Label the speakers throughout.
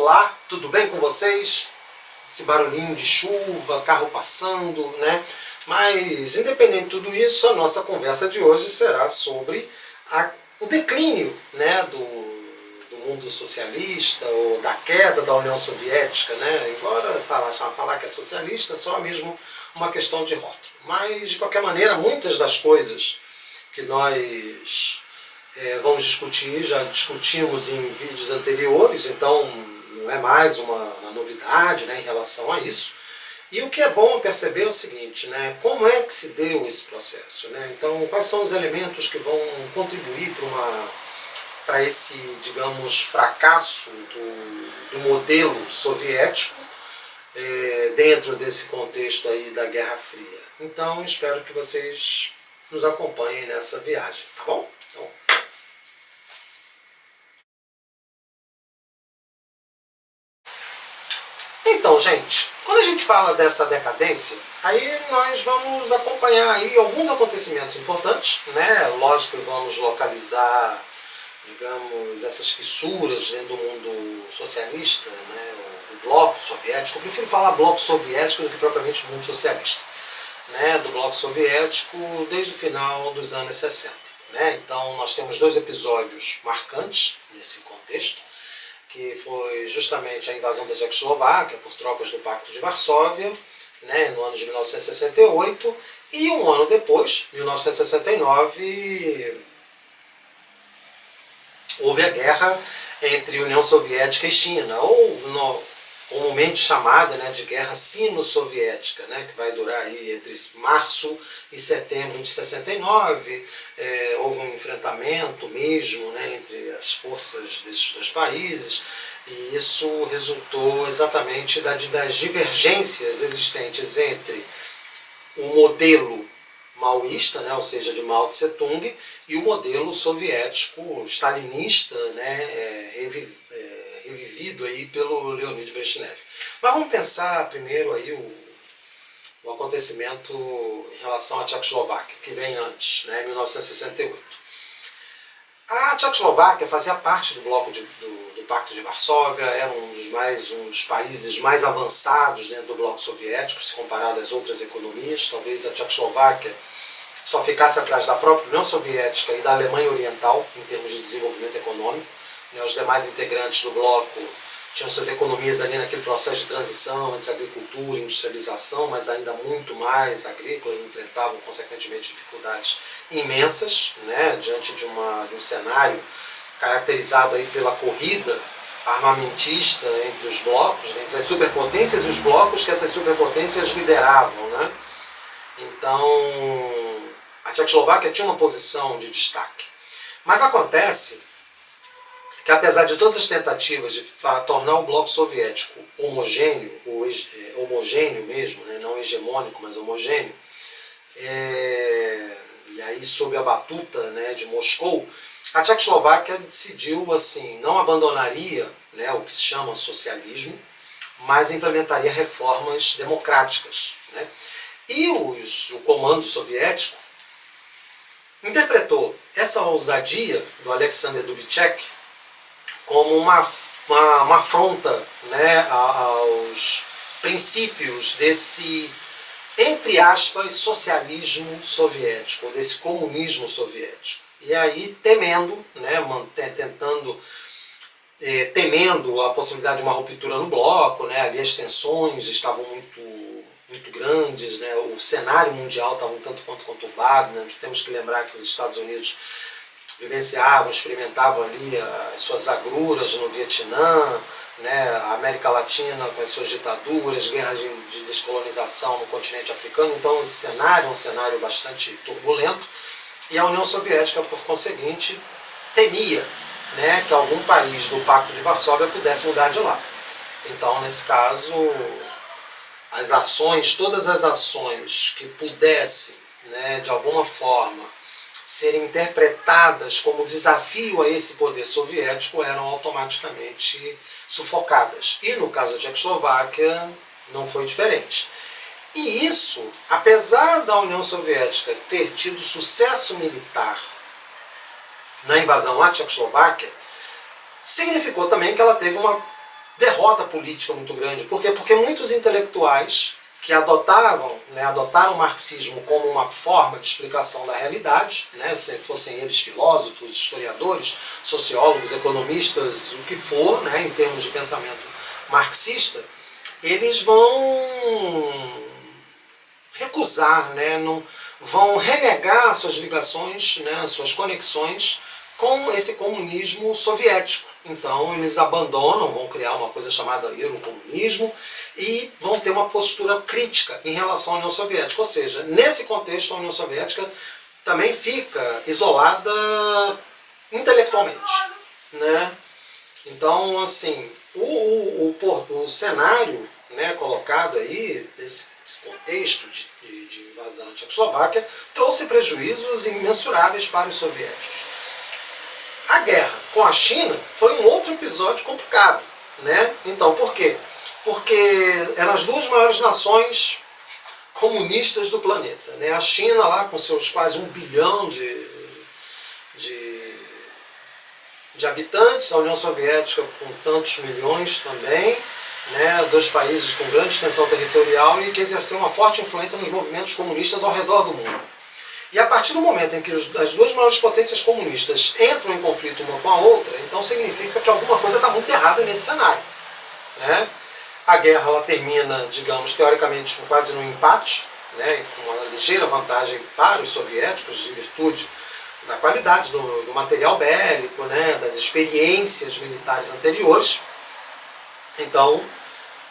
Speaker 1: Olá, tudo bem com vocês? Esse barulhinho de chuva, carro passando, né? Mas, independente de tudo isso, a nossa conversa de hoje será sobre o declínio, né, do mundo socialista, ou da queda da União Soviética, né? Embora falar que é socialista é só mesmo uma questão de rótulo. Mas, de qualquer maneira, muitas das coisas que nós vamos discutir, já discutimos em vídeos anteriores, então não é mais uma novidade, né, em relação a isso. E o que é bom perceber é o seguinte, né, como é que se deu esse processo, né? Então, quais são os elementos que vão contribuir para esse, digamos, fracasso do modelo soviético dentro desse contexto aí da Guerra Fria. Então, espero que vocês nos acompanhem nessa viagem, tá bom? Então, gente, quando a gente fala dessa decadência, aí nós vamos acompanhar aí alguns acontecimentos importantes, né? Lógico que vamos localizar, digamos, essas fissuras dentro do mundo socialista, né? Do bloco soviético. Eu prefiro falar bloco soviético do que propriamente mundo socialista, né? Do bloco soviético desde o final dos anos 60. Né? Então, nós temos dois episódios marcantes nesse contexto, que foi justamente a invasão da Tchecoslováquia por tropas do Pacto de Varsóvia, né, no ano de 1968, e um ano depois, 1969, houve a guerra entre União Soviética e China, ou comumente chamada, né, de Guerra Sino-Soviética, né, que vai durar aí entre março e setembro de 69. Houve um enfrentamento mesmo, né, entre as forças desses dois países, e isso resultou exatamente das divergências existentes entre o modelo maoísta, né, ou seja, de Mao Tse-tung, e o modelo soviético stalinista, né, revivido aí pelo Leonid Brezhnev. Mas vamos pensar primeiro aí o acontecimento em relação à Tchecoslováquia, que vem antes, né, 1968. A Tchecoslováquia fazia parte do bloco do Pacto de Varsóvia, era um dos países mais avançados dentro do bloco soviético, se comparado às outras economias. Talvez a Tchecoslováquia só ficasse atrás da própria União Soviética e da Alemanha Oriental, em termos de desenvolvimento econômico. Os demais integrantes do bloco tinham suas economias ali naquele processo de transição entre agricultura e industrialização, mas ainda muito mais agrícola, e enfrentavam, consequentemente, dificuldades imensas, né, diante de um cenário caracterizado aí pela corrida armamentista entre os blocos, entre as superpotências e os blocos que essas superpotências lideravam, né? Então, a Tchecoslováquia tinha uma posição de destaque. Mas acontece que, apesar de todas as tentativas de tornar o bloco soviético homogêneo, homogêneo mesmo, né, não hegemônico, mas homogêneo, e aí sob a batuta, né, de Moscou, a Tchecoslováquia decidiu, assim, não abandonaria, né, o que se chama socialismo, mas implementaria reformas democráticas, né? E o comando soviético interpretou essa ousadia do Alexander Dubček como uma afronta, né, aos princípios desse, entre aspas, socialismo soviético, ou desse comunismo soviético. E aí, temendo, né, temendo a possibilidade de uma ruptura no bloco, né, ali as tensões estavam muito grandes, né, o cenário mundial estava um tanto quanto conturbado, né, temos que lembrar que os Estados Unidos vivenciavam, experimentavam ali as suas agruras no Vietnã, né, a América Latina com as suas ditaduras, guerras de descolonização no continente africano. Então esse cenário é um cenário bastante turbulento, e a União Soviética, por conseguinte, temia, né, que algum país do Pacto de Varsóvia pudesse mudar de lado. Então, nesse caso, todas as ações que pudessem, né, de alguma forma, serem interpretadas como desafio a esse poder soviético eram automaticamente sufocadas. E no caso da Tchecoslováquia não foi diferente. E isso, apesar da União Soviética ter tido sucesso militar na invasão à Tchecoslováquia, significou também que ela teve uma derrota política muito grande. Por quê? Porque muitos intelectuais que adotaram o marxismo como uma forma de explicação da realidade, né, se fossem eles filósofos, historiadores, sociólogos, economistas, o que for, né, em termos de pensamento marxista, eles vão recusar, né, vão renegar suas ligações, né, suas conexões com esse comunismo soviético. Então eles abandonam, vão criar uma coisa chamada eurocomunismo e vão ter uma postura crítica em relação à União Soviética. Ou seja, nesse contexto a União Soviética também fica isolada intelectualmente, né? Então, assim, o cenário, né, colocado aí, desse contexto de invasão à Tchecoslováquia, trouxe prejuízos imensuráveis para os soviéticos. A guerra com a China foi um outro episódio complicado, né? Então, por quê? Porque eram as duas maiores nações comunistas do planeta, né? A China lá com seus quase 1 bilhão de habitantes, a União Soviética com tantos milhões também, né? Dois países com grande extensão territorial e que exerceram uma forte influência nos movimentos comunistas ao redor do mundo. E a partir do momento em que as duas maiores potências comunistas entram em conflito uma com a outra, então significa que alguma coisa está muito errada nesse cenário, né? A guerra ela termina, digamos, teoricamente quase no empate, né, com uma ligeira vantagem para os soviéticos, em virtude da qualidade do material bélico, né, das experiências militares anteriores. Então,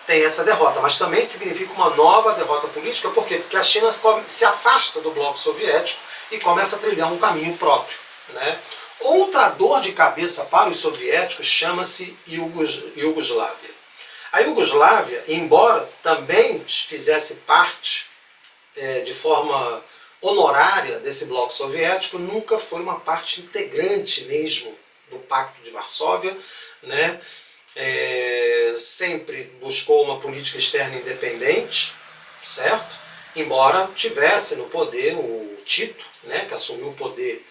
Speaker 1: tem essa derrota, mas também significa uma nova derrota política. Por quê? Porque a China se afasta do bloco soviético e começa a trilhar um caminho próprio, né? Outra dor de cabeça para os soviéticos chama-se Iugoslávia. A Iugoslávia, embora também fizesse parte de forma honorária desse bloco soviético, nunca foi uma parte integrante mesmo do Pacto de Varsóvia, né? Sempre buscou uma política externa independente, certo? Embora tivesse no poder o Tito, né, que assumiu o poder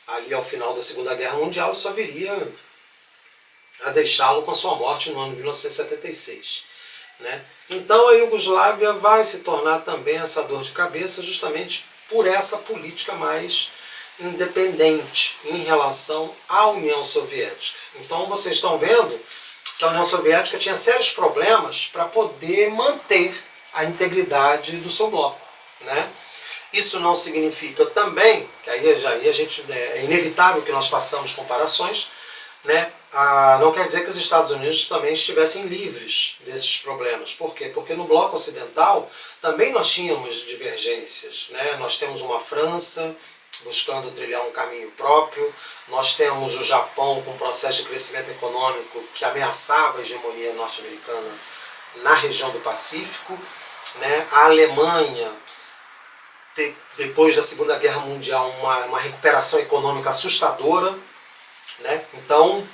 Speaker 1: ali ao final da Segunda Guerra Mundial e só viria a deixá-lo com a sua morte no ano de 1976. Né? Então a Iugoslávia vai se tornar também essa dor de cabeça justamente por essa política mais independente em relação à União Soviética. Então vocês estão vendo que a União Soviética tinha sérios problemas para poder manter a integridade do seu bloco, né? Isso não significa também, que aí a gente, é inevitável que nós façamos comparações, né? Não quer dizer que os Estados Unidos também estivessem livres desses problemas. Por quê? Porque no bloco ocidental também nós tínhamos divergências, né? Nós temos uma França buscando trilhar um caminho próprio, nós temos o Japão com um processo de crescimento econômico que ameaçava a hegemonia norte-americana na região do Pacífico, né? A Alemanha, depois da Segunda Guerra Mundial, uma recuperação econômica assustadora, né? Então,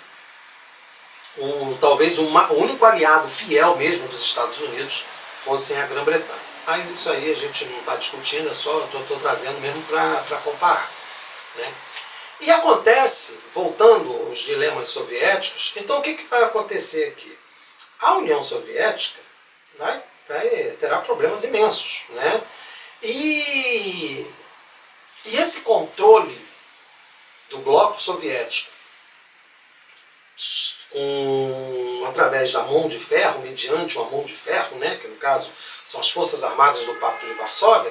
Speaker 1: talvez o único aliado fiel mesmo dos Estados Unidos fossem a Grã-Bretanha. Mas isso aí a gente não está discutindo, é só estou trazendo mesmo para comparar, né? E acontece, voltando aos dilemas soviéticos, então o que vai acontecer aqui? A União Soviética terá problemas imensos, né? E esse controle do bloco soviético através da mão de ferro, mediante uma mão de ferro, né, que no caso são as Forças Armadas do Pacto de Varsóvia,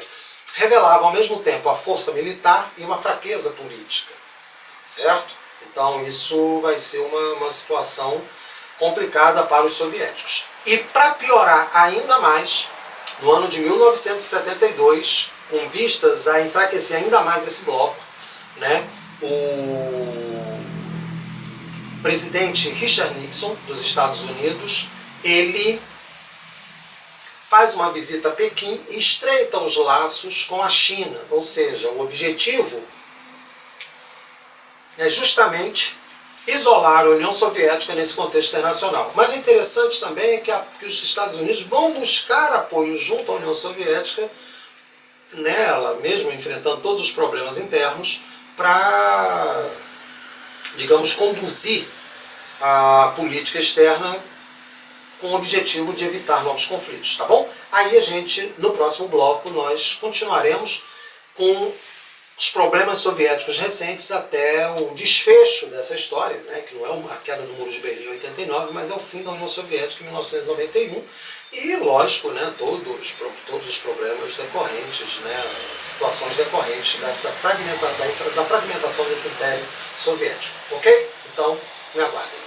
Speaker 1: revelava ao mesmo tempo a força militar e uma fraqueza política, certo? Então isso vai ser uma situação complicada para os soviéticos. E para piorar ainda mais, no ano de 1972, com vistas a enfraquecer ainda mais esse bloco, né, o presidente Richard Nixon, dos Estados Unidos, ele faz uma visita a Pequim e estreita os laços com a China. Ou seja, o objetivo é justamente isolar a União Soviética nesse contexto internacional. Mas o interessante também é que os Estados Unidos vão buscar apoio junto à União Soviética, nela mesmo enfrentando todos os problemas internos, para, digamos, conduzir a política externa com o objetivo de evitar novos conflitos, tá bom? Aí a gente, no próximo bloco, nós continuaremos com os problemas soviéticos recentes até o desfecho dessa história, né, que não é a queda do Muro de Berlim em 89, mas é o fim da União Soviética em 1991, e lógico, né, todos os problemas decorrentes, né, situações decorrentes da fragmentação desse Império Soviético, ok? Então, me aguardem.